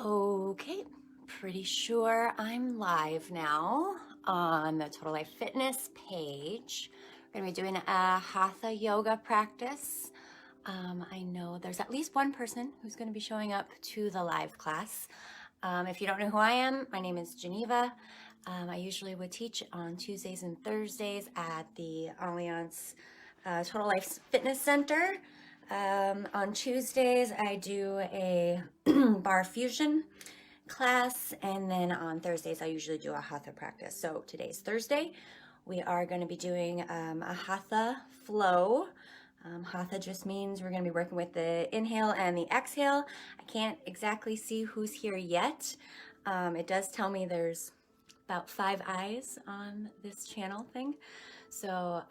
Okay, pretty sure I'm live now on the Total Life Fitness page. We're going to be doing a Hatha yoga practice. I know there's at least one person who's going to be showing up to the live class. If you don't know who I am, my name is Geneva. I usually would teach on Tuesdays and Thursdays at the Alliance Total Life Fitness Center. On Tuesdays, I do a bar fusion class, and then on Thursdays, I usually do a Hatha practice. So today's Thursday. We are going to be doing a Hatha flow. Hatha just means we're going to be working with the inhale and the exhale. I can't exactly see who's here yet. It does tell me there's about 5 eyes on this channel thing. So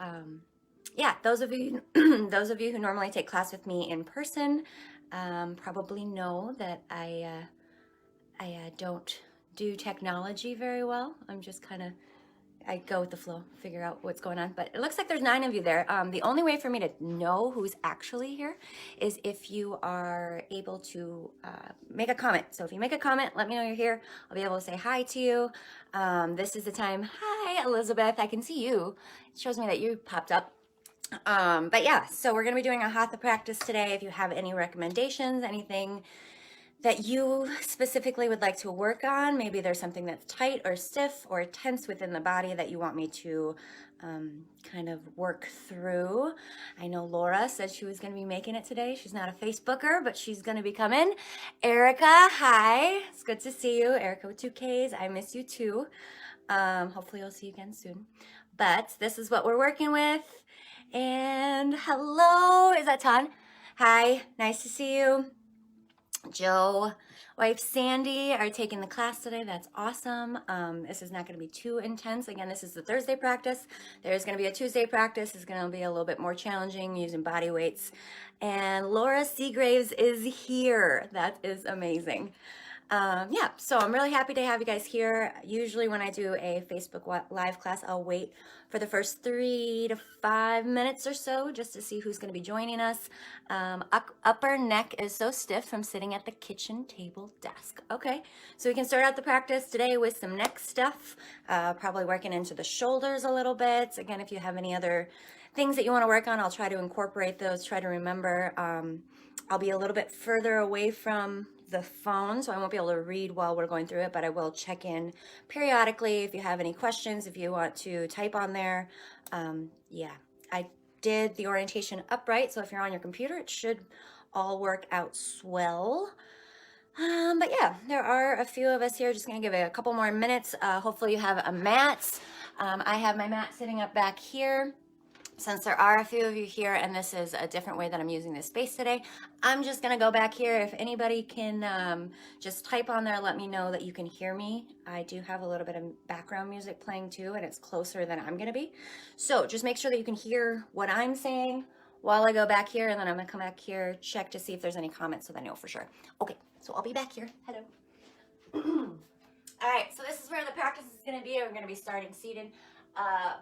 yeah, those of you who normally take class with me in person probably know that I don't do technology very well. I'm just kind of, I go with the flow, figure out what's going on. But it looks like there's 9 of you there. The only way for me to know who's actually here is if you are able to make a comment. So if you make a comment, let me know you're here. I'll be able to say hi to you. This is the time. Hi, Elizabeth. I can see you. It shows me that you popped up. But yeah, so we're going to be doing a Hatha practice today. If you have any recommendations, anything that you specifically would like to work on, maybe there's something that's tight or stiff or tense within the body that you want me to kind of work through. I know Laura said she was going to be making it today. She's not a Facebooker, but she's going to be coming. Erica, hi. It's good to see you. Erica with 2 Ks. I miss you too. Hopefully I'll see you again soon. But this is what we're working with. And hello, is that Ton? Hi, nice to see you. Joe, wife Sandy are taking the class today. That's awesome. This is not going to be too intense. Again, this is the Thursday practice. There's going to be a Tuesday practice. It's going to be a little bit more challenging using body weights. And Laura Seagraves is here. That is amazing. Yeah, so I'm really happy to have you guys here. Usually when I do a Facebook live class, I'll wait for the first 3 to 5 minutes or so just to see who's going to be joining us. Upper neck is so stiff from sitting at the kitchen table desk. Okay, so we can start out the practice today with some neck stuff, probably working into the shoulders a little bit. Again, if you have any other things that you want to work on, I'll try to incorporate those, try to remember. I'll be a little bit further away from the phone, so I won't be able to read while we're going through it, but I will check in periodically if you have any questions, if you want to type on there. Yeah, I did the orientation upright, so if you're on your computer, it should all work out swell. But yeah, there are a few of us here. Just gonna give it a couple more minutes. Hopefully you have a mat. I have my mat sitting up back here. Since there are a few of you here and this is a different way that I'm using this space today, I'm just gonna go back here. If anybody can just type on there, let me know that you can hear me. I do have a little bit of background music playing too, and it's closer than I'm gonna be. So just make sure that you can hear what I'm saying while I go back here, and then I'm gonna come back here, check to see if there's any comments so that I know for sure. Okay, so I'll be back here. Hello. All right, so this is where the practice is gonna be. We're gonna be starting seated.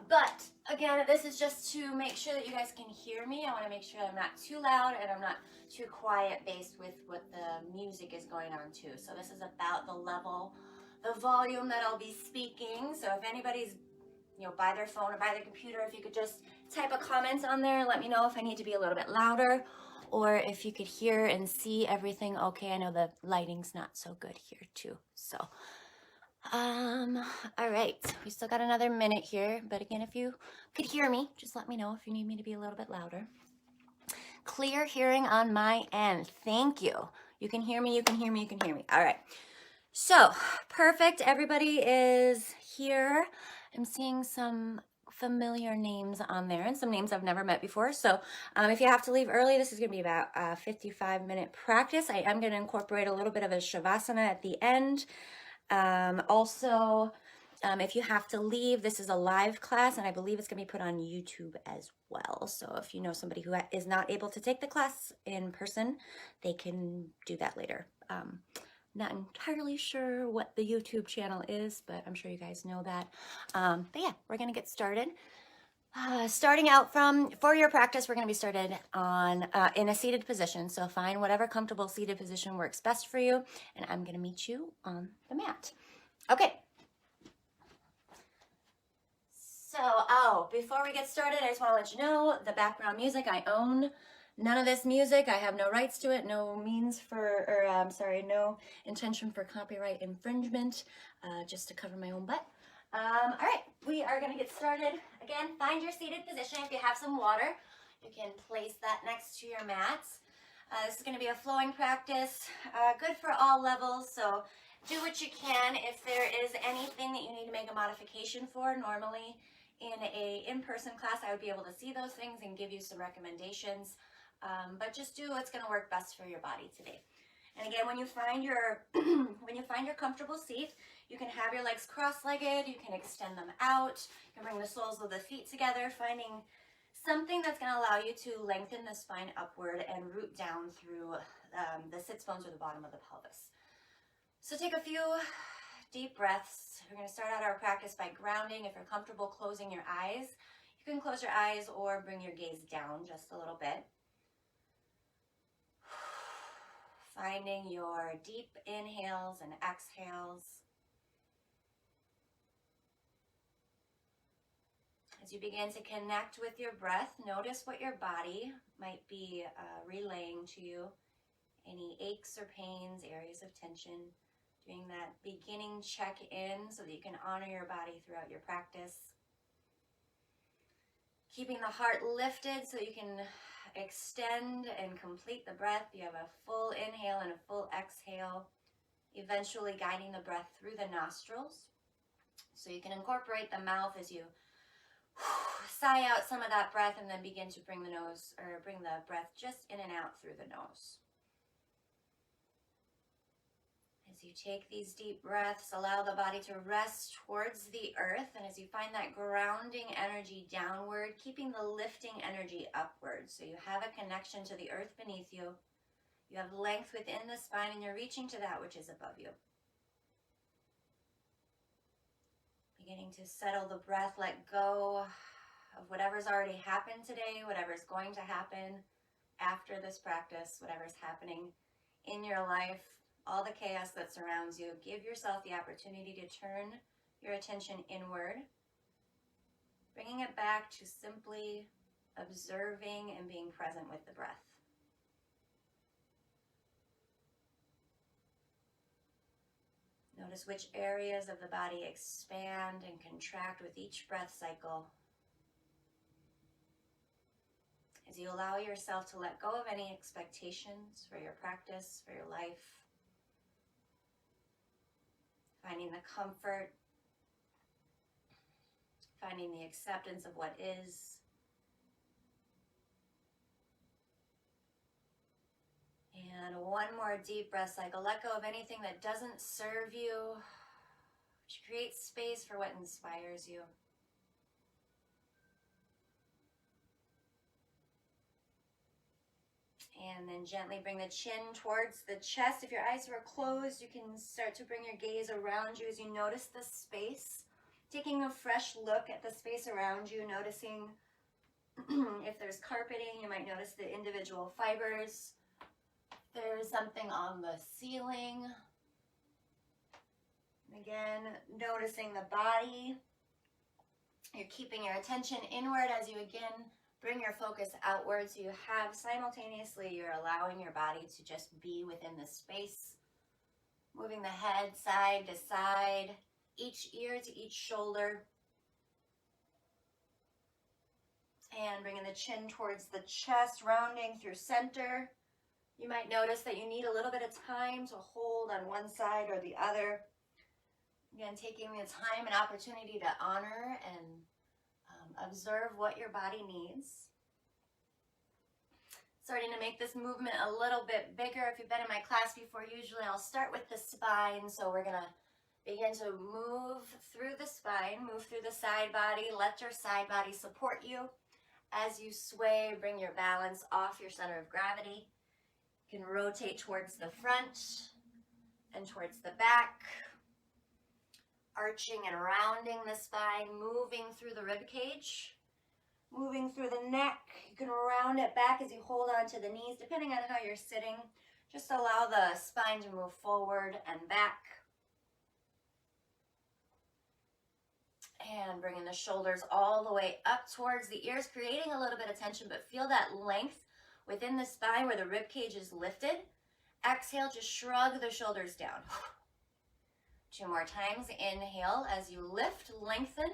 But again, this is just to make sure that you guys can hear me. I want to make sure I'm not too loud and I'm not too quiet based with what the music is going on too. So this is about the level, the volume that I'll be speaking. So if anybody's, by their phone or by their computer, if you could just type a comment on there, let me know if I need to be a little bit louder or if you could hear and see everything. Okay, I know the lighting's not so good here too. So all right, we still got another minute here, but again, if you could hear me, just let me know if you need me to be a little bit louder. Clear hearing on my end. Thank you. You can hear me, you can hear me, you can hear me. All right. So, perfect. Everybody is here. I'm seeing some familiar names on there and some names I've never met before. So if you have to leave early, this is going to be about a 55-minute practice. I am going to incorporate a little bit of a Shavasana at the end. Also, if you have to leave, this is a live class and I believe it's going to be put on YouTube as well. So if you know somebody who is not able to take the class in person, they can do that later. Not entirely sure what the YouTube channel is, but I'm sure you guys know that. But yeah, we're going to get started. Starting out for your practice, we're going to be started on in a seated position. So find whatever comfortable seated position works best for you, and I'm going to meet you on the mat. Okay. So, before we get started, I just want to let you know the background music I own. None of this music, I have no rights to it, no no intention for copyright infringement, just to cover my own butt. All right, we are going to get started. Again, find your seated position. If you have some water, you can place that next to your mats. This is going to be a flowing practice, good for all levels, so do what you can. If there is anything that you need to make a modification for, normally in a in-person class, I would be able to see those things and give you some recommendations, but just do what's going to work best for your body today. And again, when you find your comfortable seat, you can have your legs cross-legged, you can extend them out, you can bring the soles of the feet together, finding something that's going to allow you to lengthen the spine upward and root down through the sits bones or the bottom of the pelvis. So take a few deep breaths. We're going to start out our practice by grounding. If you're comfortable closing your eyes, you can close your eyes or bring your gaze down just a little bit. Finding your deep inhales and exhales. As you begin to connect with your breath, notice what your body might be relaying to you. Any aches or pains, areas of tension. Doing that beginning check-in so that you can honor your body throughout your practice. Keeping the heart lifted so you can extend and complete the breath. You have a full inhale and a full exhale, eventually guiding the breath through the nostrils. So you can incorporate the mouth as you sigh out some of that breath and then begin to bring the breath just in and out through the nose. As you take these deep breaths, allow the body to rest towards the earth, and as you find that grounding energy downward, keeping the lifting energy upward, so you have a connection to the earth beneath you, you have length within the spine, and you're reaching to that which is above you. Beginning to settle the breath, let go of whatever's already happened today, whatever's going to happen after this practice, whatever's happening in your life. All the chaos that surrounds you. Give yourself the opportunity to turn your attention inward, bringing it back to simply observing and being present with the breath. Notice which areas of the body expand and contract with each breath cycle. As you allow yourself to let go of any expectations for your practice, for your life, finding the comfort, finding the acceptance of what is. And one more deep breath cycle. Let go of anything that doesn't serve you. Create space for what inspires you. And then gently bring the chin towards the chest. If your eyes were closed, you can start to bring your gaze around you as you notice the space. Taking a fresh look at the space around you, noticing if there's carpeting, you might notice the individual fibers. There's something on the ceiling. Again, noticing the body. You're keeping your attention inward as you again bring your focus outward, so you have simultaneously, you're allowing your body to just be within the space. Moving the head side to side, each ear to each shoulder. And bringing the chin towards the chest, rounding through center. You might notice that you need a little bit of time to hold on one side or the other. Again, taking the time and opportunity to honor and observe what your body needs. Starting to make this movement a little bit bigger. If you've been in my class before, usually I'll start with the spine. So we're going to begin to move through the spine, move through the side body. Let your side body support you. As you sway, bring your balance off your center of gravity. You can rotate towards the front and towards the back. Arching and rounding the spine, moving through the rib cage. Moving through the neck. You can round it back as you hold on to the knees, depending on how you're sitting. Just allow the spine to move forward and back. And bringing the shoulders all the way up towards the ears, creating a little bit of tension, but feel that length within the spine where the rib cage is lifted. Exhale, just shrug the shoulders down. 2 more times. Inhale as you lift, lengthen,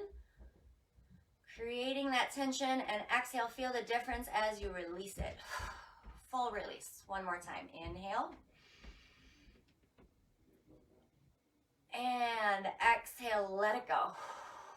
creating that tension, and exhale, feel the difference as you release it. Full release. 1 more time. Inhale. And exhale, let it go.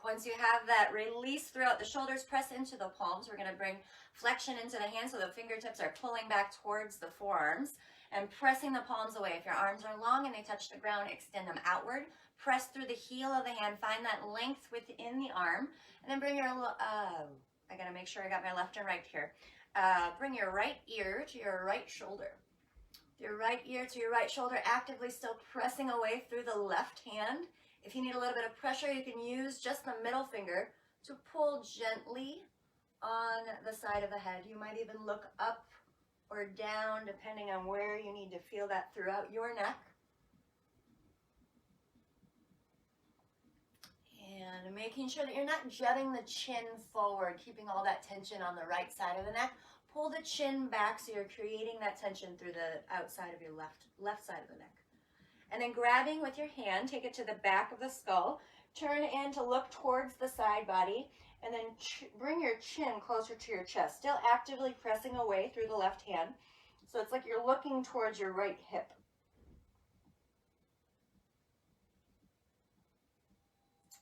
Once you have that release throughout the shoulders, press into the palms. We're going to bring flexion into the hands so the fingertips are pulling back towards the forearms and pressing the palms away. If your arms are long and they touch the ground, extend them outward. Press through the heel of the hand. Find that length within the arm. And then bring your, I got to make sure I got my left and right here. Bring your right ear to your right shoulder. Your right ear to your right shoulder, actively still pressing away through the left hand. If you need a little bit of pressure, you can use just the middle finger to pull gently on the side of the head. You might even look up or down depending on where you need to feel that throughout your neck. And making sure that you're not jutting the chin forward, keeping all that tension on the right side of the neck. Pull the chin back so you're creating that tension through the outside of your left side of the neck. And then grabbing with your hand, take it to the back of the skull, turn in to look towards the side body, and then bring your chin closer to your chest, still actively pressing away through the left hand. So it's like you're looking towards your right hip.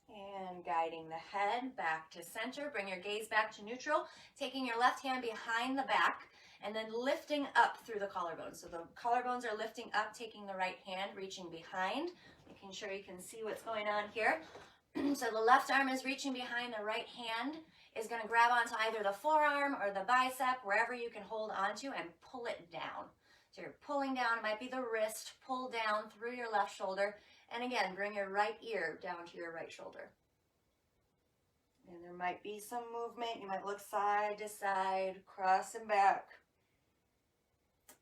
And guiding the head back to center, bring your gaze back to neutral, taking your left hand behind the back, and then lifting up through the collarbones. So the collarbones are lifting up, taking the right hand, reaching behind, making sure you can see what's going on here. So the left arm is reaching behind, the right hand is going to grab onto either the forearm or the bicep, wherever you can hold onto, and pull it down. So you're pulling down, it might be the wrist, pull down through your left shoulder, and again, bring your right ear down to your right shoulder. And there might be some movement, you might look side to side, cross and back.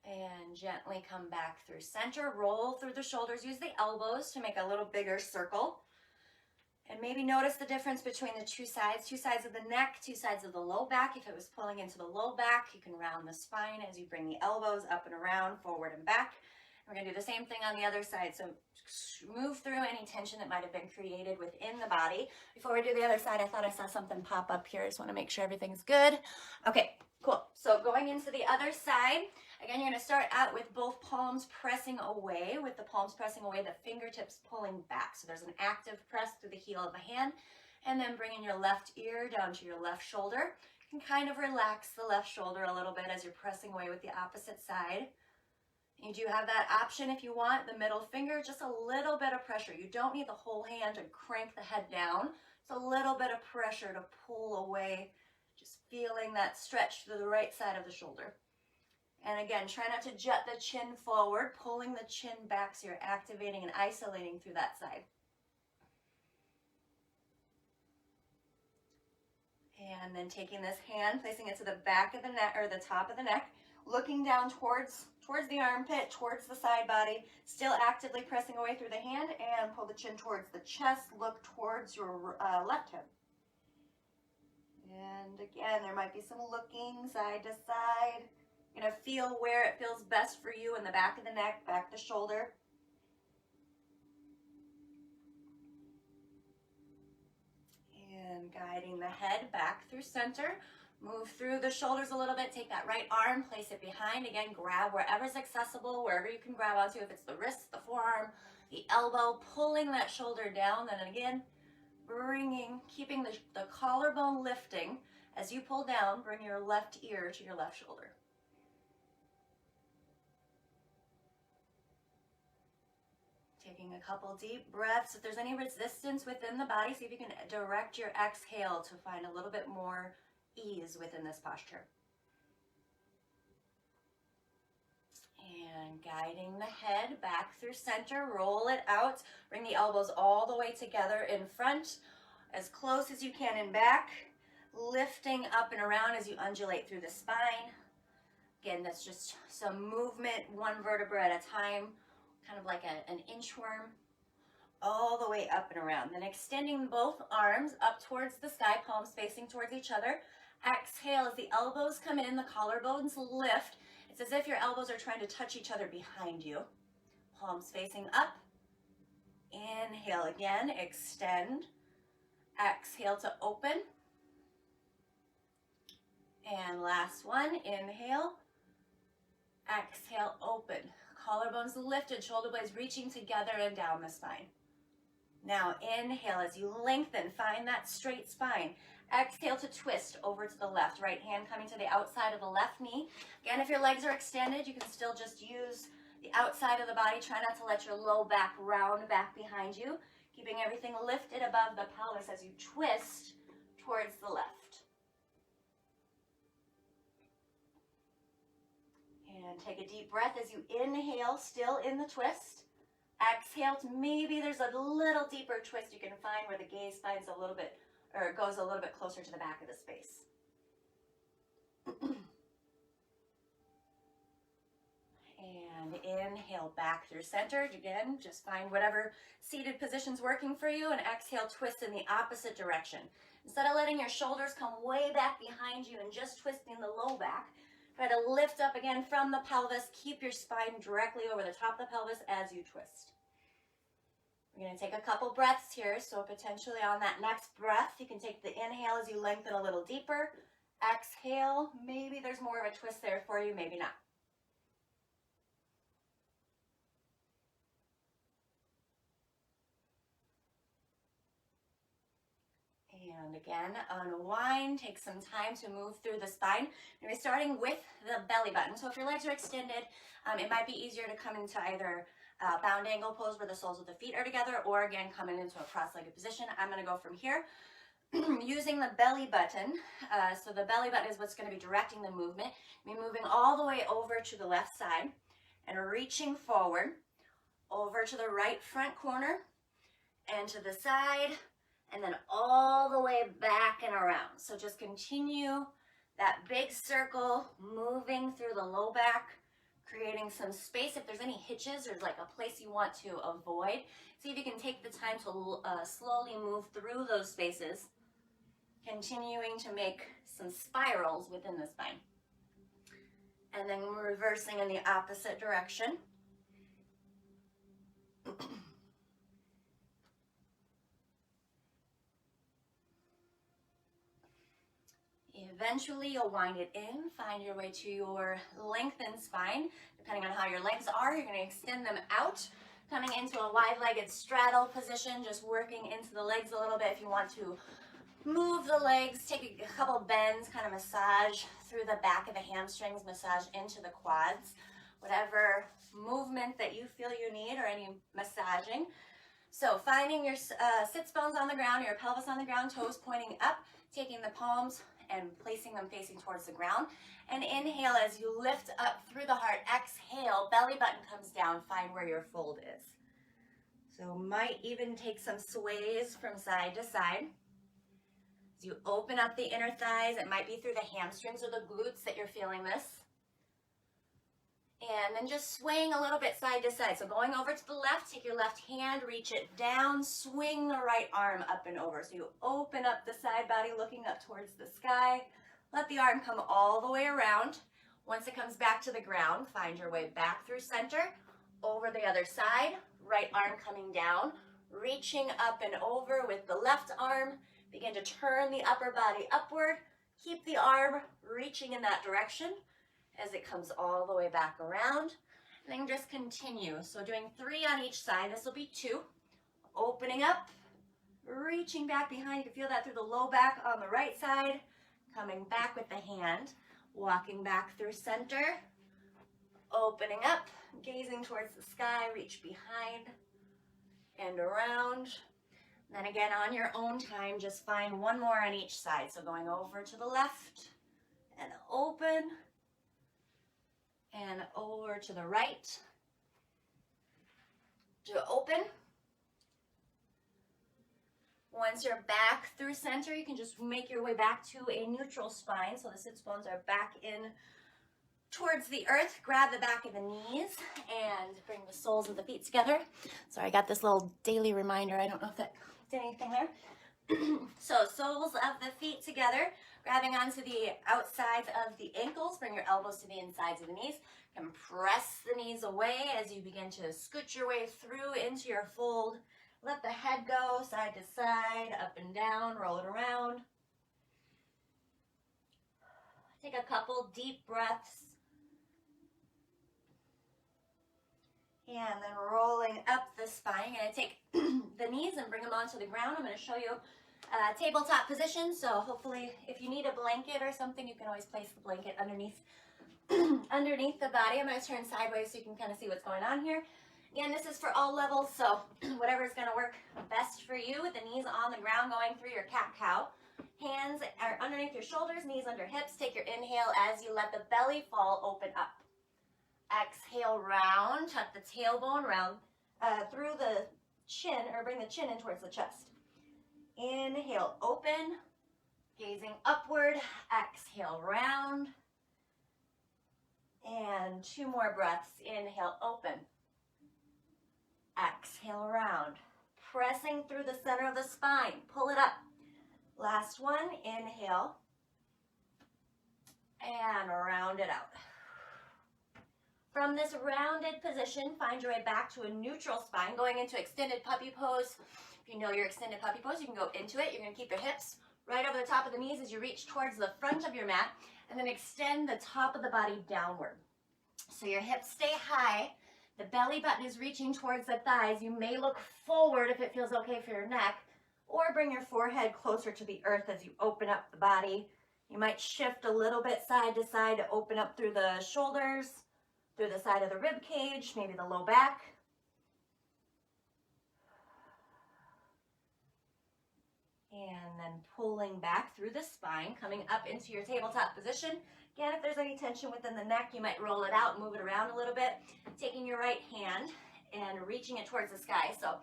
And gently come back through center, roll through the shoulders, use the elbows to make a little bigger circle. And maybe notice the difference between the two sides of the neck, 2 sides of the low back. If it was pulling into the low back, you can round the spine as you bring the elbows up and around, forward and back. We're going to do the same thing on the other side. So move through any tension that might have been created within the body. Before we do the other side, I thought I saw something pop up here. I just want to make sure everything's good. Okay, cool. So going into the other side, again, you're going to start out with both palms pressing away, with the palms pressing away, the fingertips pulling back. So there's an active press through the heel of the hand, and then bringing your left ear down to your left shoulder. You can kind of relax the left shoulder a little bit as you're pressing away with the opposite side. You do have that option if you want, the middle finger, just a little bit of pressure. You don't need the whole hand to crank the head down. It's a little bit of pressure to pull away, just feeling that stretch to the right side of the shoulder. And again, try not to jut the chin forward, pulling the chin back so you're activating and isolating through that side. And then taking this hand, placing it to the back of the neck, or the top of the neck, looking down towards the armpit, towards the side body, still actively pressing away through the hand, and pull the chin towards the chest, look towards your left hip. And again, there might be some looking side to side. You're going to feel where it feels best for you in the back of the neck, back the shoulder. And guiding the head back through center. Move through the shoulders a little bit. Take that right arm, place it behind. Again, grab wherever's accessible, wherever you can grab onto. If it's the wrist, the forearm, the elbow, pulling that shoulder down. Then again, keeping the collarbone lifting. As you pull down, bring your left ear to your left shoulder. Taking a couple deep breaths. If there's any resistance within the body, see if you can direct your exhale to find a little bit more ease within this posture. And guiding the head back through center, roll it out. Bring the elbows all the way together in front, as close as you can in back. lifting up and around as you undulate through the spine. Again, that's just some movement, one vertebra at a time, kind of like an inchworm, all the way up and around. Then extending both arms up towards the sky, palms facing towards each other. Exhale as the elbows come in, the collarbones lift. It's as if your elbows are trying to touch each other behind you. Palms facing up. Inhale again, extend. Exhale to open. And last one, inhale. Exhale, open. Collarbones lifted, shoulder blades reaching together and down the spine. Now inhale as you lengthen, find that straight spine. Exhale to twist over to the left. Right hand coming to the outside of the left knee. Again, if your legs are extended, you can still just use the outside of the body. Try not to let your low back round back behind you. Keeping everything lifted above the pelvis as you twist towards the left. And take a deep breath as you inhale, still in the twist. Exhale to maybe there's a little deeper twist you can find where the gaze finds a little bit, or goes a little bit closer to the back of the space. And inhale back through center. Again, just find whatever seated position's working for you, and exhale, twist in the opposite direction. Instead of letting your shoulders come way back behind you and just twisting the low back, try to lift up again from the pelvis. Keep your spine directly over the top of the pelvis as you twist. We're going to take a couple breaths here, so potentially on that next breath, you can take the inhale as you lengthen a little deeper. Exhale, maybe there's more of a twist there for you, maybe not. And again, unwind, take some time to move through the spine. We're starting with the belly button. So if your legs are extended, it might be easier to come into either bound angle pose where the soles of the feet are together, or again, coming into a cross-legged position. I'm gonna go from here, using the belly button. So the belly button is what's gonna be directing the movement. Be moving all the way over to the left side and reaching forward, over to the right front corner and to the side, and then all the way back and around. So just continue that big circle, moving through the low back, creating some space. If there's any hitches or like a place you want to avoid, see if you can take the time to slowly move through those spaces, continuing to make some spirals within the spine. And then reversing in the opposite direction. Eventually, you'll wind it in, find your way to your lengthened spine. Depending on how your legs are, you're going to extend them out, coming into a wide-legged straddle position, just working into the legs a little bit. If you want to move the legs, take a couple bends, kind of massage through the back of the hamstrings, massage into the quads, whatever movement that you feel you need, or any massaging. So finding your sits bones on the ground, your pelvis on the ground, toes pointing up, taking the palms and placing them facing towards the ground. And inhale as you lift up through the heart. Exhale, belly button comes down. Find where your fold is. So might even take some sways from side to side. As you open up the inner thighs, it might be through the hamstrings or the glutes that you're feeling this. And then just swaying a little bit side to side. So going over to the left, take your left hand, reach it down, swing the right arm up and over. So you open up the side body, looking up towards the sky. Let the arm come all the way around. Once it comes back to the ground, find your way back through center, over the other side, right arm coming down, reaching up and over with the left arm. Begin to turn the upper body upward. Keep the arm reaching in that direction as it comes all the way back around. And then just continue. So doing 3 on each side. This will be 2. Opening up, reaching back behind. You can feel that through the low back on the right side. Coming back with the hand. Walking back through center. Opening up, gazing towards the sky. Reach behind and around. And then again, on your own time, just find one more on each side. So going over to the left and open. And over to the right, to open. Once you're back through center, you can just make your way back to a neutral spine. So the sits bones are back in towards the earth. Grab the back of the knees and bring the soles of the feet together. Sorry, I got this little daily reminder. I don't know if that did anything there. So soles of the feet together, grabbing onto the outsides of the ankles. Bring your elbows to the insides of the knees. Compress the knees away as you begin to scoot your way through into your fold. Let the head go side to side, up and down, roll it around. Take a couple deep breaths. And then rolling up the spine. I'm going to take the knees and bring them onto the ground. I'm going to show you a tabletop position. So hopefully if you need a blanket or something, you can always place the blanket underneath underneath the body. I'm going to turn sideways so you can kind of see what's going on here. Again, this is for all levels, so whatever is going to work best for you, with the knees on the ground going through your cat-cow. Hands are underneath your shoulders, knees under hips. Take your inhale as you let the belly fall open up. Exhale, round, tuck the tailbone round through the chin, or bring the chin in towards the chest. Inhale, open, gazing upward. Exhale, round. And 2 more breaths. Inhale, open. Exhale, round. Pressing through the center of the spine. Pull it up. Last one. Inhale. And round it out. From this rounded position, find your way back to a neutral spine, going into extended puppy pose. If you know your extended puppy pose, you can go into it. You're going to keep your hips right over the top of the knees as you reach towards the front of your mat, and then extend the top of the body downward. So your hips stay high. The belly button is reaching towards the thighs. You may look forward if it feels okay for your neck, or bring your forehead closer to the earth as you open up the body. You might shift a little bit side to side to open up through the shoulders, through the side of the rib cage, maybe the low back. And then pulling back through the spine, coming up into your tabletop position. Again, if there's any tension within the neck, you might roll it out and move it around a little bit. Taking your right hand and reaching it towards the sky. So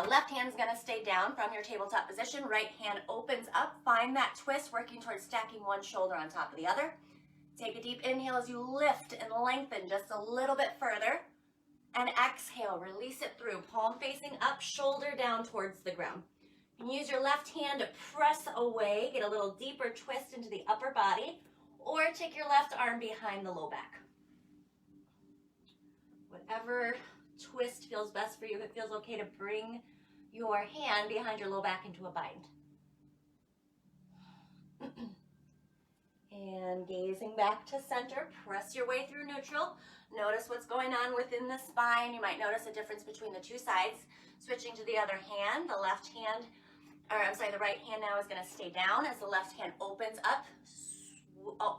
left hand is going to stay down from your tabletop position. Right hand opens up. Find that twist, working towards stacking one shoulder on top of the other. Take a deep inhale as you lift and lengthen just a little bit further. And exhale, release it through. Palm facing up, shoulder down towards the ground. You can use your left hand to press away, get a little deeper twist into the upper body, or take your left arm behind the low back. Whatever twist feels best for you. If it feels okay to bring your hand behind your low back into a bind. And gazing back to center, press your way through neutral. Notice what's going on within the spine. You might notice a difference between the two sides. Switching to the other hand, the left hand, the right hand now is going to stay down as the left hand opens up.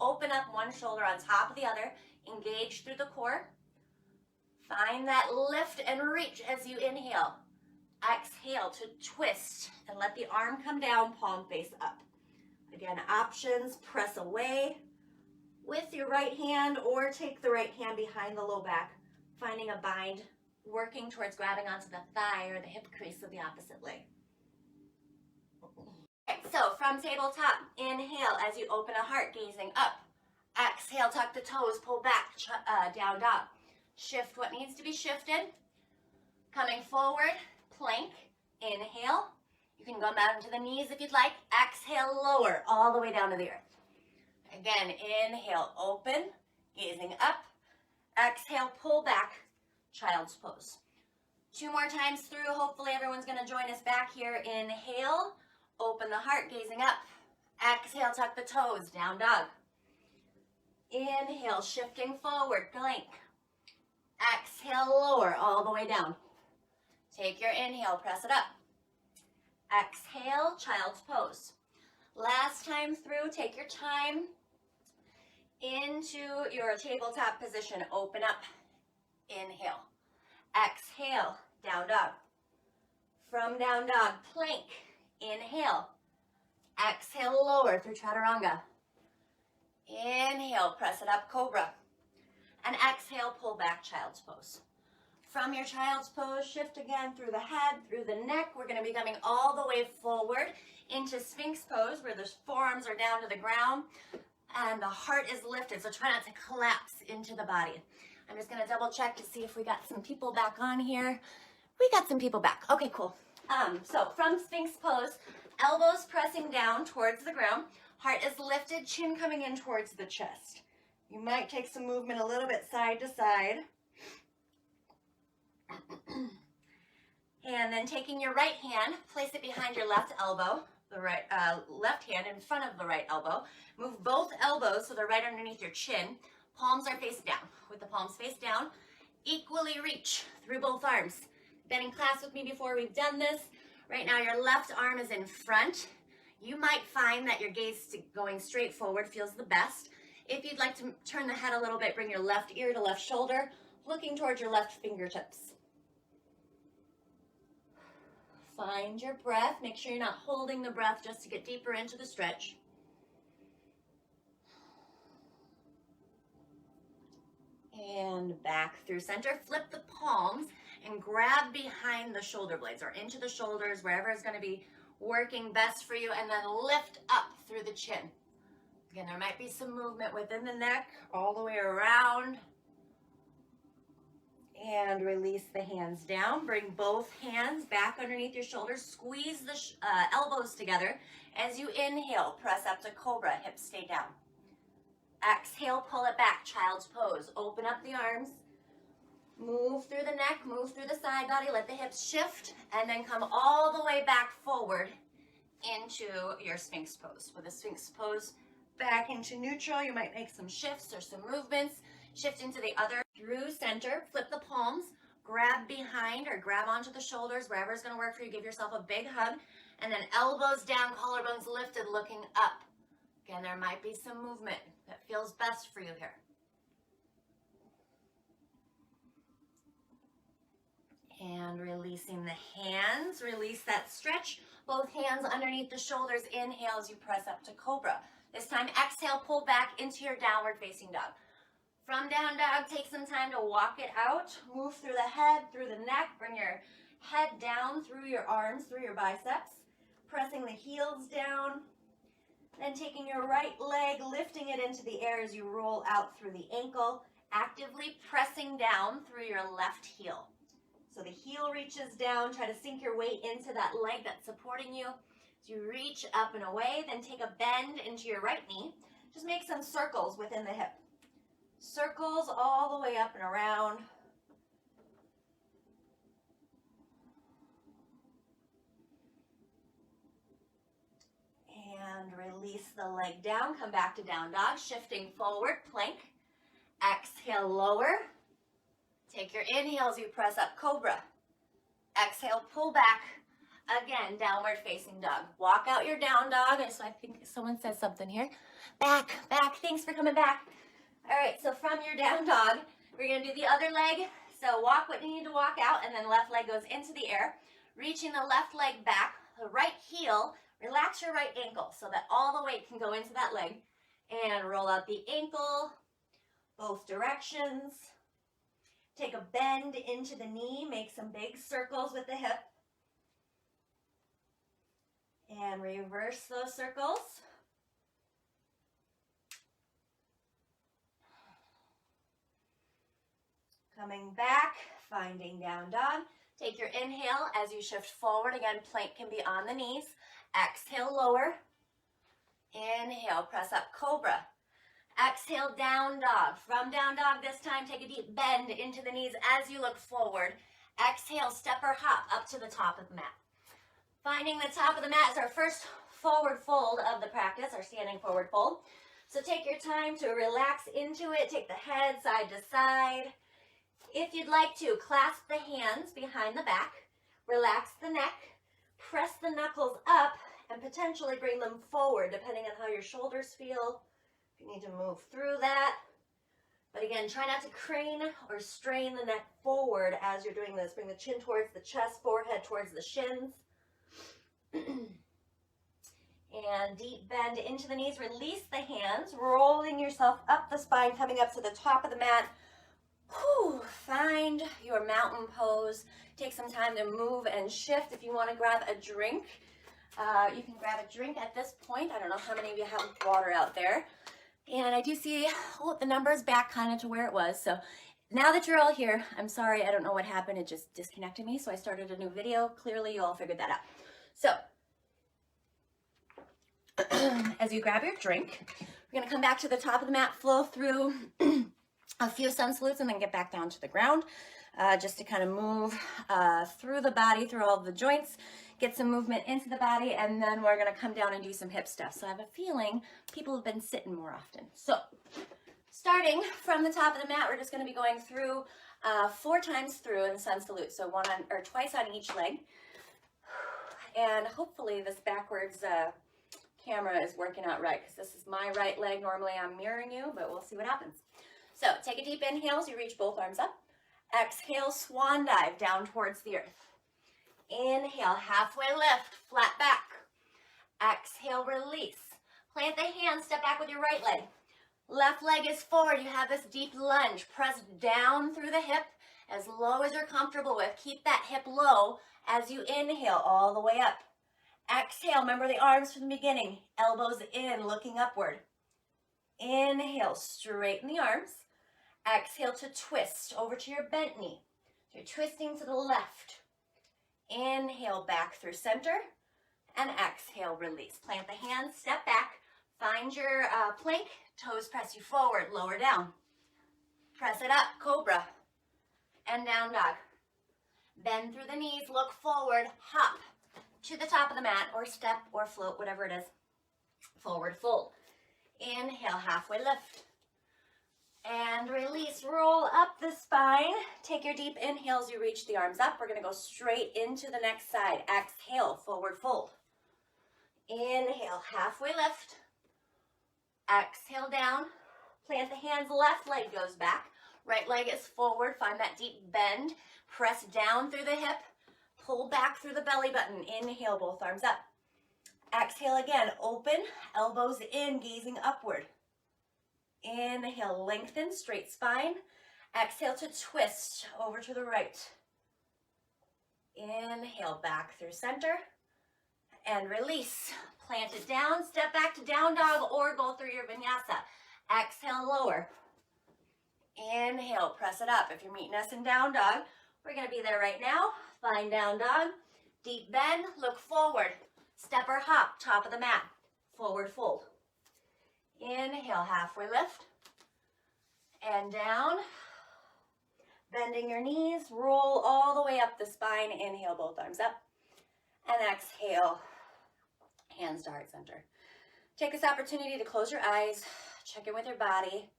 Open up one shoulder on top of the other. Engage through the core. Find that lift and reach as you inhale. Exhale to twist and let the arm come down, palm face up. Again, options, press away with your right hand or take the right hand behind the low back, finding a bind, working towards grabbing onto the thigh or the hip crease of the opposite leg. Okay, so from tabletop, inhale as you open a heart, gazing up. Exhale, tuck the toes, pull back, down dog. Shift what needs to be shifted. Coming forward, plank, inhale. You can go down to the knees if you'd like. Exhale, lower, all the way down to the earth. Again, inhale, open, gazing up. Exhale, pull back, child's pose. 2 more times through. Hopefully everyone's going to join us back here. Inhale, open the heart, gazing up. Exhale, tuck the toes, down dog. Inhale, shifting forward, plank. Exhale, lower, all the way down. Take your inhale, press it up. Exhale, child's pose. Last time through, take your time into your tabletop position. Open up, inhale. Exhale, down dog. From down dog, plank, inhale. Exhale, lower through chaturanga. Inhale, press it up, cobra. And exhale, pull back, child's pose. From your child's pose, shift again through the head, through the neck. We're going to be coming all the way forward into Sphinx pose, where the forearms are down to the ground and the heart is lifted. So try not to collapse into the body. I'm just going to double check to see if we got some people back on here. We got some people back. Okay, cool. So from Sphinx pose, elbows pressing down towards the ground, heart is lifted, chin coming in towards the chest. You might take some movement a little bit side to side. And then taking your right hand, place it behind your left elbow, the right left hand in front of the right elbow. Move both elbows so they're right underneath your chin. Palms are face down. With the palms face down, equally reach through both arms. Been in class with me before, we've done this. Right now your left arm is in front. You might find that your gaze going straight forward feels the best. If you'd like to turn the head a little bit, bring your left ear to left shoulder, looking towards your left fingertips. Find your breath. Make sure you're not holding the breath just to get deeper into the stretch. And back through center. Flip the palms and grab behind the shoulder blades or into the shoulders, wherever is going to be working best for you, and then lift up through the chin. Again, there might be some movement within the neck all the way around. And release the hands down. Bring both hands back underneath your shoulders. Squeeze the elbows together. As you inhale, press up to cobra. Hips stay down. Exhale, pull it back. Child's pose. Open up the arms. Move through the neck. Move through the side body. Let the hips shift. And then come all the way back forward into your Sphinx pose. With a Sphinx pose back into neutral, you might make some shifts or some movements. Shift into the other through center, flip the palms, grab behind or grab onto the shoulders, wherever is going to work for you. Give yourself a big hug, and then elbows down, collarbones lifted, looking up. Again, there might be some movement that feels best for you here. And releasing the hands, release that stretch. Both hands underneath the shoulders. Inhale as you press up to cobra. This time, exhale, pull back into your downward facing dog. From down dog, take some time to walk it out. Move through the head, through the neck. Bring your head down through your arms, through your biceps. Pressing the heels down. Then taking your right leg, lifting it into the air as you roll out through the ankle. Actively pressing down through your left heel. So the heel reaches down. Try to sink your weight into that leg that's supporting you. As you reach up and away, then take a bend into your right knee. Just make some circles within the hip. Circles all the way up and around. And release the leg down. Come back to down dog. Shifting forward, plank. Exhale, lower. Take your inhales, you press up, cobra. Exhale, pull back. Again, downward facing dog. Walk out your down dog. So I think someone says something here. Back, back. Thanks for coming back. All right, so from your down dog, we're going to do the other leg. So walk what you need to walk out, and then left leg goes into the air. Reaching the left leg back, the right heel, relax your right ankle so that all the weight can go into that leg. And roll out the ankle, both directions. Take a bend into the knee, make some big circles with the hip. And reverse those circles. Coming back, finding down dog. Take your inhale as you shift forward. Again, plank can be on the knees. Exhale, lower. Inhale, press up, cobra. Exhale, down dog. From down dog this time, take a deep bend into the knees as you look forward. Exhale, step or hop up to the top of the mat. Finding the top of the mat is our first forward fold of the practice, our standing forward fold. So take your time to relax into it. Take the head side to side. If you'd like to, clasp the hands behind the back. Relax the neck. Press the knuckles up and potentially bring them forward depending on how your shoulders feel. If you need to move through that. But again, try not to crane or strain the neck forward as you're doing this. Bring the chin towards the chest, forehead towards the shins. And deep bend into the knees. Release the hands, rolling yourself up the spine, coming up to the top of the mat. Whew, find your mountain pose. Take some time to move and shift. If you want to grab a drink, you can grab a drink at this point. I don't know how many of you have water out there. And I do see, oh, the number's back kind of to where it was. So now that you're all here, I'm sorry, I don't know what happened. It just disconnected me. So I started a new video. Clearly you all figured that out. So as you grab your drink, we're gonna come back to the top of the mat, flow through a few sun salutes, and then get back down to the ground, just to kind of move through the body, through all the joints, get some movement into the body, and then we're gonna come down and do some hip stuff. So I have a feeling people have been sitting more often. So starting from the top of the mat, we're just gonna be going through 4 times through in the sun salute. So twice on each leg. And hopefully this backwards camera is working out right, because this is my right leg. Normally I'm mirroring you, but we'll see what happens. So take a deep inhale as you reach both arms up. Exhale, swan dive down towards the earth. Inhale, halfway lift, flat back. Exhale, release. Plant the hands, step back with your right leg. Left leg is forward. You have this deep lunge. Press down through the hip as low as you're comfortable with. Keep that hip low as you inhale all the way up. Exhale, remember the arms from the beginning. Elbows in, looking upward. Inhale, straighten the arms. Exhale to twist over to your bent knee. So you're twisting to the left. Inhale, back through center. And exhale, release. Plant the hands, step back. Find your plank. Toes press you forward, lower down. Press it up, cobra. And down dog. Bend through the knees, look forward, hop to the top of the mat, or step or float, whatever it is. Forward fold. Inhale, halfway lift. And release, roll up the spine. Take your deep inhales, you reach the arms up. We're gonna go straight into the next side. Exhale, forward fold. Inhale, halfway lift. Exhale down. Plant the hands, left leg goes back. Right leg is forward, find that deep bend. Press down through the hip. Pull back through the belly button. Inhale, both arms up. Exhale again, open, elbows in, gazing upward. Inhale, lengthen, straight spine. Exhale to twist over to the right. Inhale, back through center. And release. Plant it down, step back to down dog, or go through your vinyasa. Exhale, lower. Inhale, press it up. If you're meeting us in down dog, we're gonna be there right now. Find down dog, deep bend, look forward. Step or hop, top of the mat, forward fold. Inhale, halfway lift. And down. Bending your knees, roll all the way up the spine. Inhale, both arms up. And exhale, hands to heart center. Take this opportunity to close your eyes, check in with your body,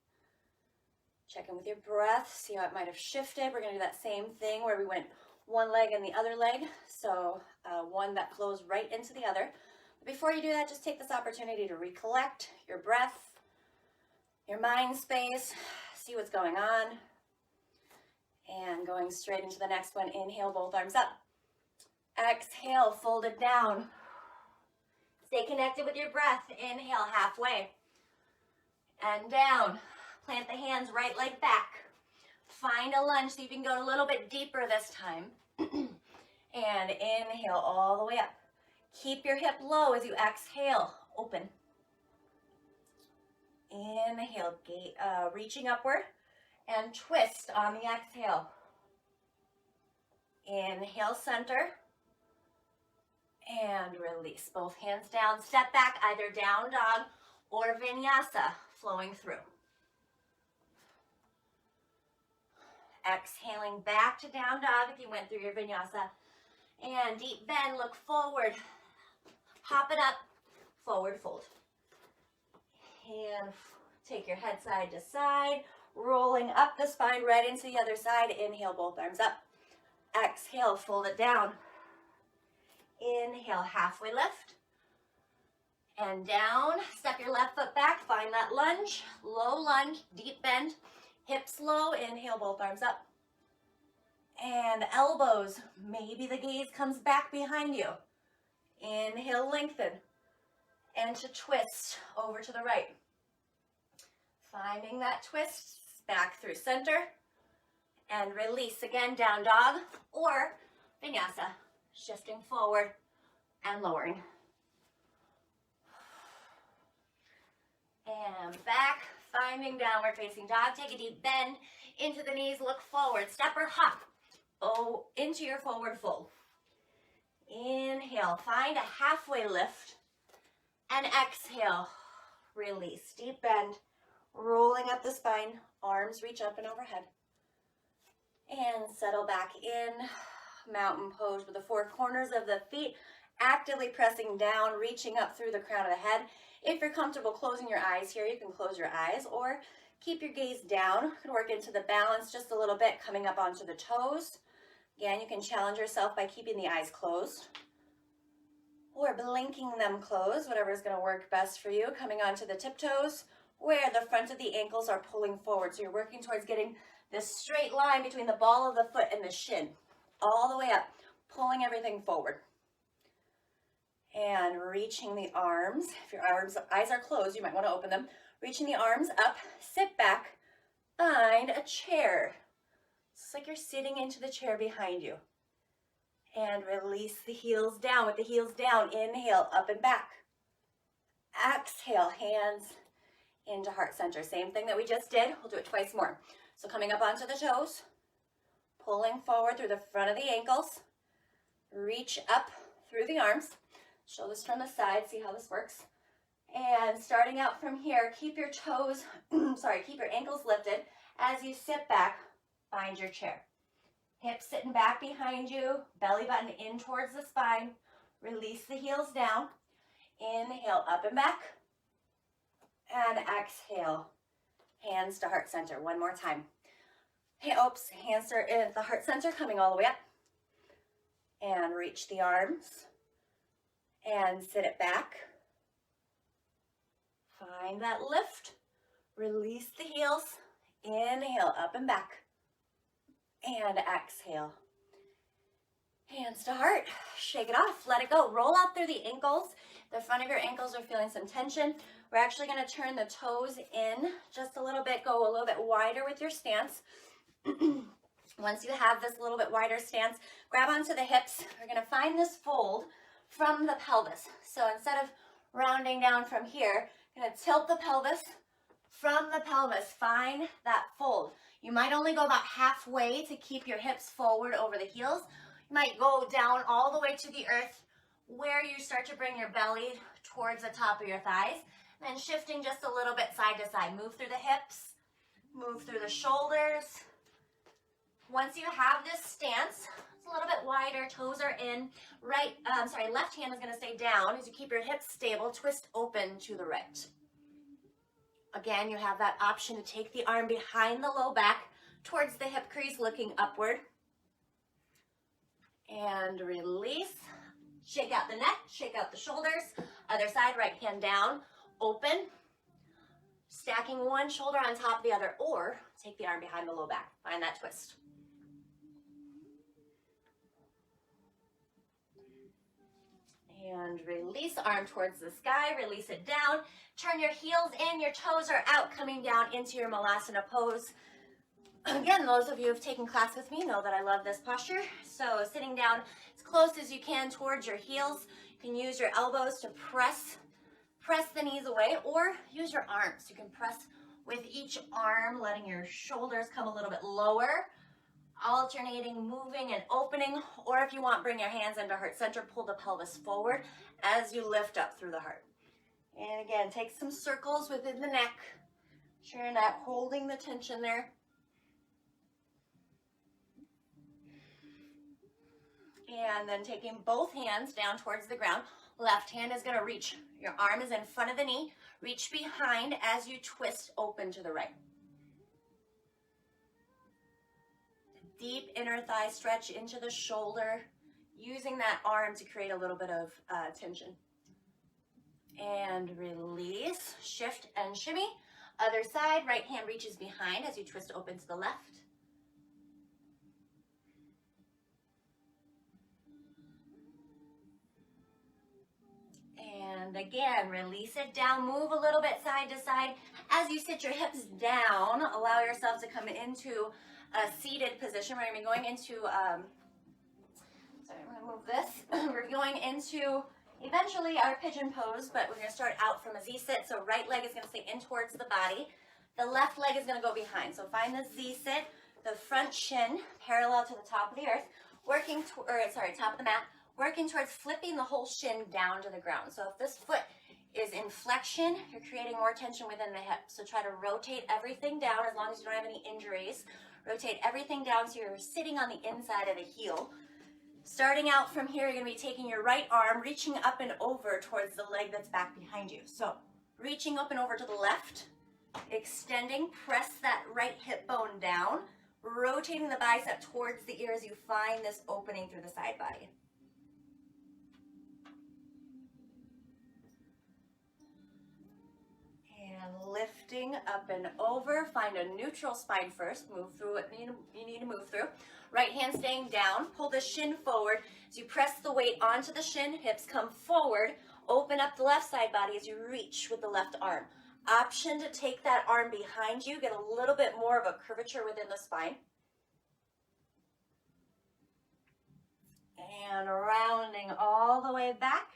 check in with your breath, see how it might have shifted. We're gonna do that same thing where we went one leg and the other leg, so one that flows right into the other. But before you do that, just take this opportunity to recollect your breath, your mind space, see what's going on, and going straight into the next one. Inhale, both arms up. Exhale, fold it down. Stay connected with your breath. Inhale, halfway. And down. Plant the hands, right leg back. Find a lunge so you can go a little bit deeper this time. And inhale all the way up. Keep your hip low as you exhale. Open. Inhale, reaching upward. And twist on the exhale. Inhale, center. And release. Both hands down. Step back, either down dog or vinyasa, flowing through. Exhaling back to down dog if you went through your vinyasa. And deep bend, look forward. Hop it up, forward fold. And take your head side to side, rolling up the spine right into the other side. Inhale, both arms up. Exhale, fold it down. Inhale, halfway lift. And down, step your left foot back, find that lunge, low lunge, deep bend, hips low, inhale, both arms up. And elbows, maybe the gaze comes back behind you. Inhale, lengthen. And to twist over to the right. Finding that twist, back through center. And release again, down dog or vinyasa, shifting forward and lowering. And back, finding downward facing dog. Take a deep bend into the knees, look forward, step or hop. Oh, into your forward fold. Inhale, find a halfway lift. And exhale, release, deep bend, rolling up the spine, arms reach up and overhead. And settle back in, mountain pose with the four corners of the feet actively pressing down, reaching up through the crown of the head. If you're comfortable closing your eyes here, you can close your eyes or keep your gaze down. You can work into the balance just a little bit, coming up onto the toes. Again, you can challenge yourself by keeping the eyes closed or blinking them closed, whatever is going to work best for you. Coming onto the tiptoes where the front of the ankles are pulling forward. So you're working towards getting this straight line between the ball of the foot and the shin, all the way up, pulling everything forward. And reaching the arms. If your eyes are closed, you might want to open them. Reaching the arms up, sit back, find a chair. It's like you're sitting into the chair behind you. And release the heels down. With the heels down, inhale, up and back. Exhale, hands into heart center. Same thing that we just did. We'll do it twice more. So coming up onto the toes, pulling forward through the front of the ankles, reach up through the arms, shoulders from the side, see how this works. And starting out from here, keep your toes, keep your ankles lifted. As you sit back, find your chair. Hips sitting back behind you, belly button in towards the spine. Release the heels down. Inhale, up and back. And exhale, hands to heart center. One more time. Hands are in the heart center, coming all the way up. And reach the arms. And sit it back. Find that lift. Release the heels. Inhale, up and back. And exhale. Hands to heart. Shake it off. Let it go. Roll out through the ankles. The front of your ankles are feeling some tension. We're actually going to turn the toes in just a little bit. Go a little bit wider with your stance. Once you have this little bit wider stance, grab onto the hips. We're going to find this fold from the pelvis. So instead of rounding down from here, I'm going to tilt the pelvis from the pelvis. Find that fold. You might only go about halfway to keep your hips forward over the heels. You might go down all the way to the earth where you start to bring your belly towards the top of your thighs. And then shifting just a little bit side to side. Move through the hips, move through the shoulders. Once you have this stance, it's a little bit wider, toes are in. Left hand is going to stay down as you keep your hips stable. Twist open to the right. Again, you have that option to take the arm behind the low back towards the hip crease, looking upward. And release. Shake out the neck, shake out the shoulders. Other side, right hand down, open. Stacking one shoulder on top of the other, or take the arm behind the low back. Find that twist. And release, arm towards the sky, release it down. Turn your heels in, your toes are out, coming down into your Malasana pose. Again, those of you who have taken class with me know that I love this posture. So sitting down as close as you can towards your heels. You can use your elbows to press the knees away, or use your arms. You can press with each arm, letting your shoulders come a little bit lower, alternating, moving and opening. Or if you want, bring your hands into heart center, pull the pelvis forward as you lift up through the heart. And again, take some circles within the neck. Sure you're not holding the tension there. And then taking both hands down towards the ground. Left hand is going to reach. Your arm is in front of the knee. Reach behind as you twist open to the right. Deep inner thigh stretch into the shoulder, using that arm to create a little bit of tension. And release, shift and shimmy. Other side, right hand reaches behind as you twist open to the left. And again, release it down, move a little bit side to side. As you sit your hips down, allow yourself to come into a seated position. We're going to be going into, sorry, I'm going to move this. We're going into eventually our pigeon pose, but we're going to start out from a Z-sit. So right leg is going to stay in towards the body. The left leg is going to go behind. So find the Z-sit, the front shin parallel to the top of the earth, top of the mat, working towards flipping the whole shin down to the ground. So if this foot is in flexion, you're creating more tension within the hip. So try to rotate everything down as long as you don't have any injuries. Rotate everything down so you're sitting on the inside of the heel. Starting out from here, you're going to be taking your right arm, reaching up and over towards the leg that's back behind you. So reaching up and over to the left, extending, press that right hip bone down, rotating the bicep towards the ear as you find this opening through the side body. And lifting up and over, find a neutral spine first, move through what you need to move through. Right hand staying down, pull the shin forward. As you press the weight onto the shin, hips come forward, open up the left side body as you reach with the left arm. Option to take that arm behind you, get a little bit more of a curvature within the spine. And rounding all the way back.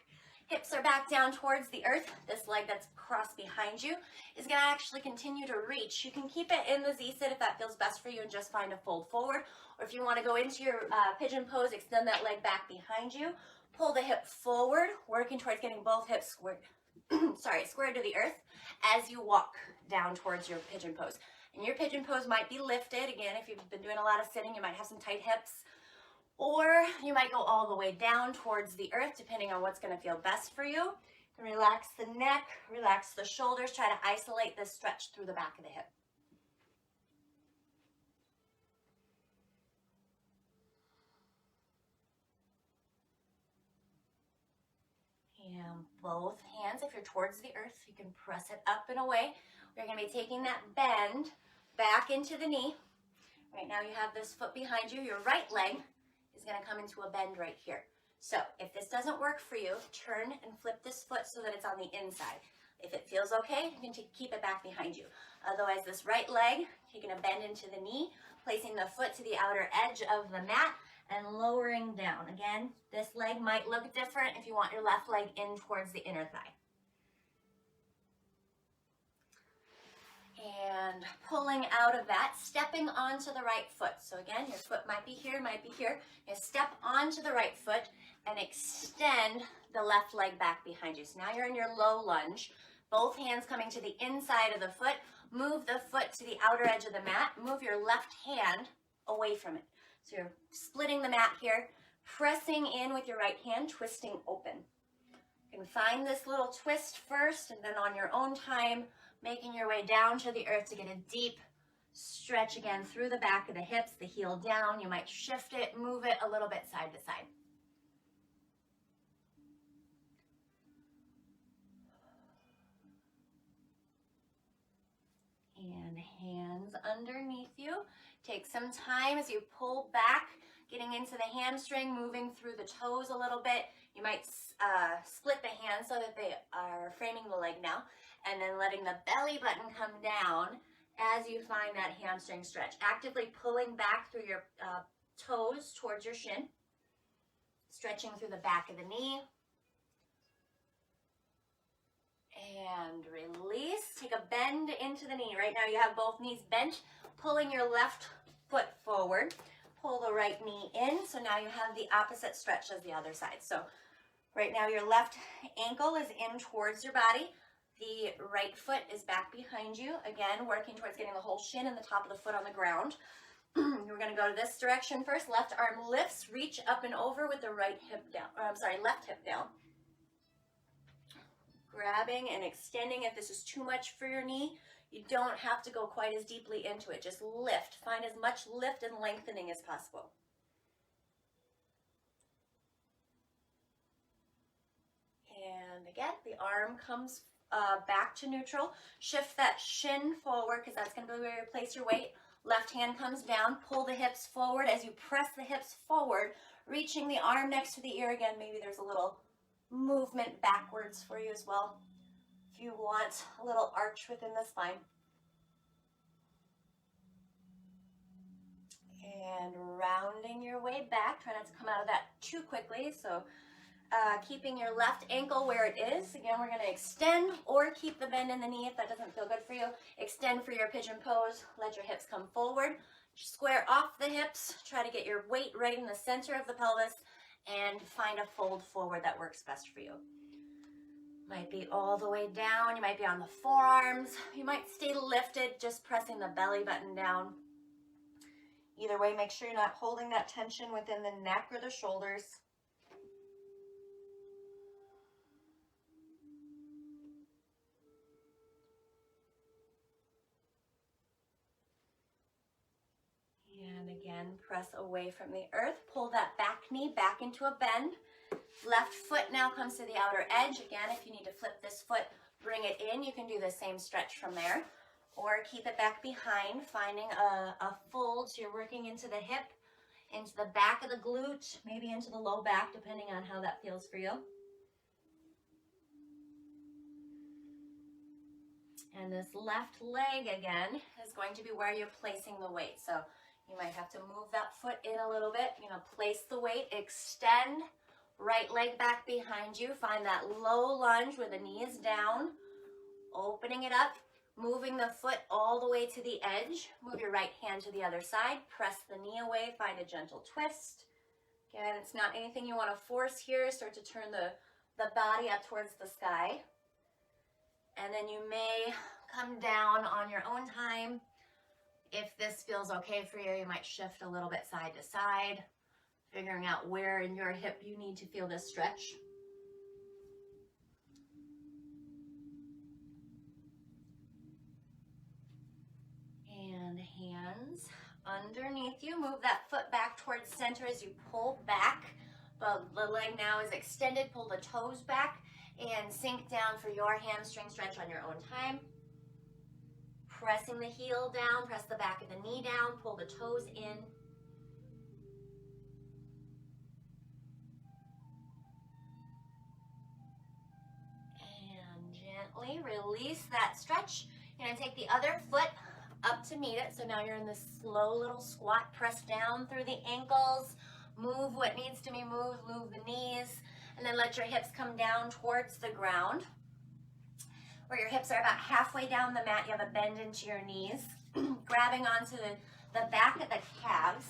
Hips are back down towards the earth. This leg that's crossed behind you is going to actually continue to reach. You can keep it in the Z-sit if that feels best for you and just find a fold forward. Or if you want to go into your pigeon pose, extend that leg back behind you. Pull the hip forward, working towards getting both hips squared, squared to the earth as you walk down towards your pigeon pose. And your pigeon pose might be lifted. Again, if you've been doing a lot of sitting, you might have some tight hips. Or you might go all the way down towards the earth, depending on what's going to feel best for you. And relax the neck, relax the shoulders. Try to isolate this stretch through the back of the hip. And both hands, if you're towards the earth, you can press it up and away. We're going to be taking that bend back into the knee. Right now you have this foot behind you. Your right leg is going to come into a bend right here. So if this doesn't work for you, turn and flip this foot so that it's on the inside. If it feels okay, you can keep it back behind you. Otherwise, this right leg, taking a bend into the knee, placing the foot to the outer edge of the mat, and lowering down. Again, this leg might look different if you want your left leg in towards the inner thigh. And pulling out of that, stepping onto the right foot. So again, your foot might be here, might be here. You step onto the right foot and extend the left leg back behind you. So now you're in your low lunge. Both hands coming to the inside of the foot. Move the foot to the outer edge of the mat. Move your left hand away from it. So you're splitting the mat here, pressing in with your right hand, twisting open. You can find this little twist first, and then on your own time, making your way down to the earth to get a deep stretch again through the back of the hips, the heel down. You might shift it, move it a little bit side to side. And hands underneath you. Take some time as you pull back, getting into the hamstring, moving through the toes a little bit. You might split the hands so that they are framing the leg now, and then letting the belly button come down as you find that hamstring stretch. Actively pulling back through your toes towards your shin, stretching through the back of the knee. And release. Take a bend into the knee. Right now you have both knees bent, pulling your left foot forward. Pull the right knee in. So now you have the opposite stretch as the other side. So right now your left ankle is in towards your body. The right foot is back behind you. Again, working towards getting the whole shin and the top of the foot on the ground. We're going to go to this direction first. Left arm lifts. Reach up and over with the right hip down. Left hip down. Grabbing and extending. If this is too much for your knee, you don't have to go quite as deeply into it. Just lift. Find as much lift and lengthening as possible. And again, the arm comes back to neutral. Shift that shin forward because that's going to be where you place your weight. Left hand comes down. Pull the hips forward as you press the hips forward, reaching the arm next to the ear again. Maybe there's a little movement backwards for you as well, if you want a little arch within the spine. leg back. Try not to come out of that too quickly. So keeping your left ankle where it is. Again, we're going to extend or keep the bend in the knee if that doesn't feel good for you. Extend for your pigeon pose. Let your hips come forward. Square off the hips. Try to get your weight right in the center of the pelvis and find a fold forward that works best for you. Might be all the way down. You might be on the forearms. You might stay lifted, just pressing the belly button down. Either way, make sure you're not holding that tension within the neck or the shoulders. And again, press away from the earth. Pull that back knee back into a bend. Left foot now comes to the outer edge. Again, if you need to flip this foot, bring it in. You can do the same stretch from there. Or keep it back behind, finding a fold. So you're working into the hip, into the back of the glute, maybe into the low back, depending on how that feels for you. And this left leg, again, is going to be where you're placing the weight. So you might have to move that foot in a little bit. You know, place the weight, extend, right leg back behind you. Find that low lunge where the knee is down, opening it up, moving the foot all the way to the edge. Move your right hand to the other side, press the knee away, find a gentle twist. Again, it's not anything you want to force here. Start to turn the body up towards the sky. And then you may come down on your own time. If this feels okay for you, you might shift a little bit side to side, figuring out where in your hip you need to feel this stretch. And hands underneath you. Move that foot back towards center as you pull back. The leg now is extended. Pull the toes back and sink down for your hamstring stretch on your own time. Pressing the heel down, press the back of the knee down, pull the toes in. And gently release that stretch. You're going to take the other foot up to meet it. So now you're in this slow little squat. Press down through the ankles. Move what needs to be moved. Move the knees. And then let your hips come down towards the ground. Where your hips are about halfway down the mat, you have a bend into your knees. Grabbing onto the back of the calves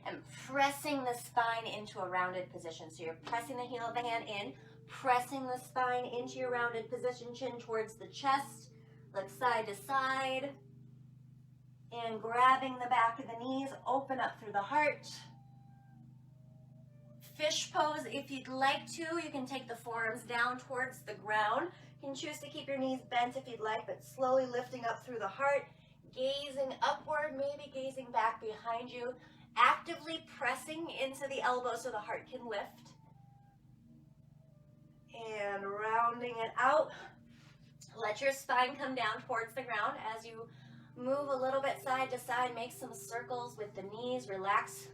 and pressing the spine into a rounded position. So you're pressing the heel of the hand in, pressing the spine into your rounded position, chin towards the chest. Look side to side. And grabbing the back of the knees, open up through the heart. Fish pose, if you'd like to, you can take the forearms down towards the ground. You can choose to keep your knees bent if you'd like, but slowly lifting up through the heart, gazing upward, maybe gazing back behind you, actively pressing into the elbow so the heart can lift. And rounding it out. Let your spine come down towards the ground as you move a little bit side to side. Make some circles with the knees. Relax.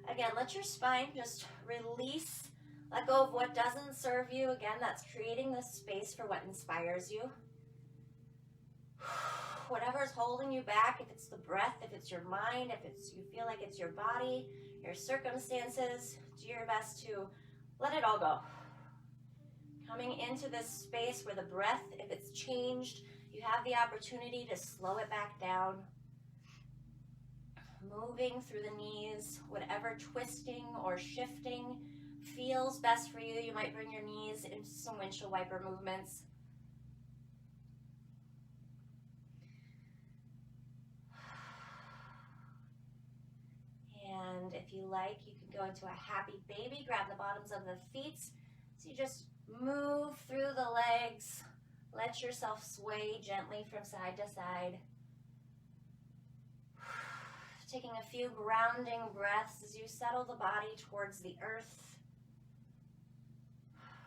Again, let your spine just release. Let go of what doesn't serve you. Again, that's creating this space for what inspires you. Whatever's holding you back, if it's the breath, if it's your mind, if it's you feel like it's your body, your circumstances, do your best to let it all go. Coming into this space where the breath, if it's changed, you have the opportunity to slow it back down. Moving through the knees, whatever twisting or shifting feels best for you. You might bring your knees into some windshield wiper movements. And if you like, you can go into a happy baby. Grab the bottoms of the feet. So you just move through the legs. Let yourself sway gently from side to side. Taking a few grounding breaths as you settle the body towards the earth.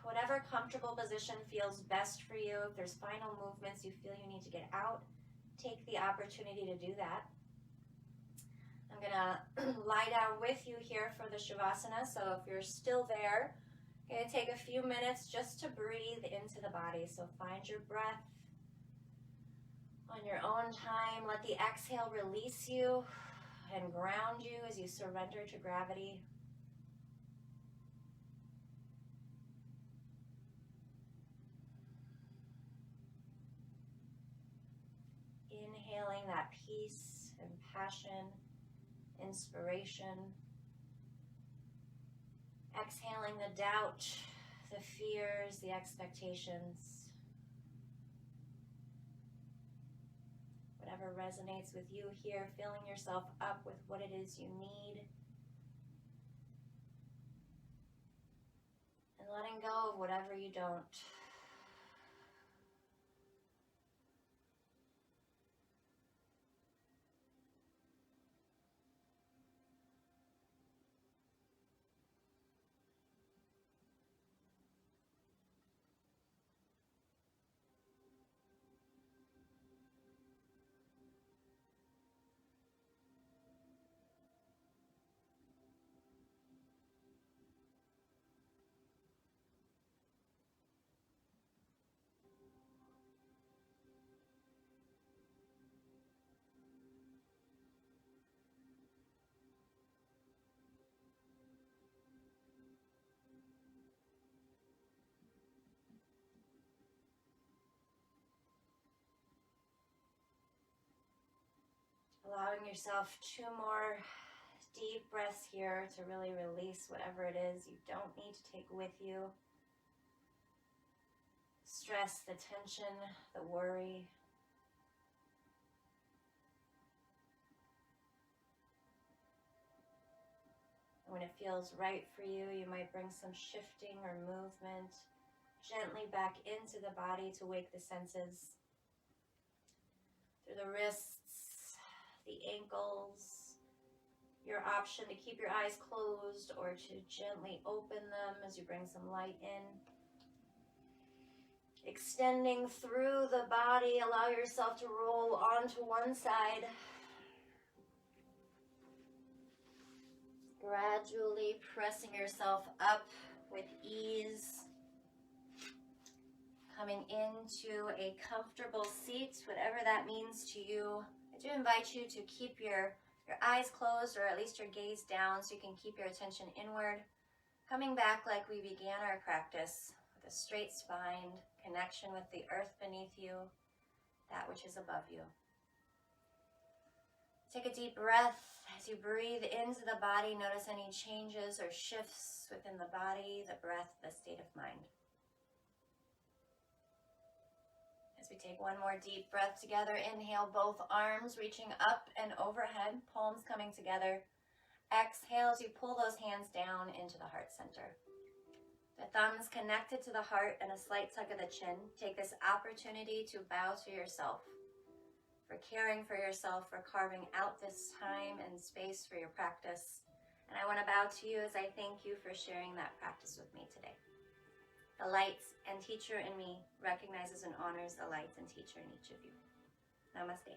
Whatever comfortable position feels best for you. If there's final movements you feel you need to get out, take the opportunity to do that. I'm gonna lie down with you here for the Shavasana. So if you're still there, I'm gonna take a few minutes just to breathe into the body. So find your breath on your own time. Let the exhale release you and ground you as you surrender to gravity. inhaling that peace and passion, inspiration. Exhaling the doubt, the fears, the expectations. Whatever resonates with you here, filling yourself up with what it is you need. And letting go of whatever you don't. Allowing yourself 2 more deep breaths here to really release whatever it is you don't need to take with you. Stress, the tension, the worry. When it feels right for you, you might bring some shifting or movement gently back into the body to wake the senses. Through the wrists, the ankles, your option to keep your eyes closed or to gently open them as you bring some light in. Extending through the body, allow yourself to roll onto one side. Gradually pressing yourself up with ease. Coming into a comfortable seat, whatever that means to you. I do invite you to keep your eyes closed or at least your gaze down so you can keep your attention inward. Coming back like we began our practice with a straight spine, connection with the earth beneath you, that which is above you. Take a deep breath. As you breathe into the body, notice any changes or shifts within the body, the breath, the state of mind. As we take one more deep breath together, inhale both arms reaching up and overhead, palms coming together. Exhale as you pull those hands down into the heart center. The thumbs connected to the heart and a slight tug of the chin. Take this opportunity to bow to yourself, for caring for yourself, for carving out this time and space for your practice. And I want to bow to you as I thank you for sharing that practice with me today. The light and teacher in me recognizes and honors the light and teacher in each of you. Namaste.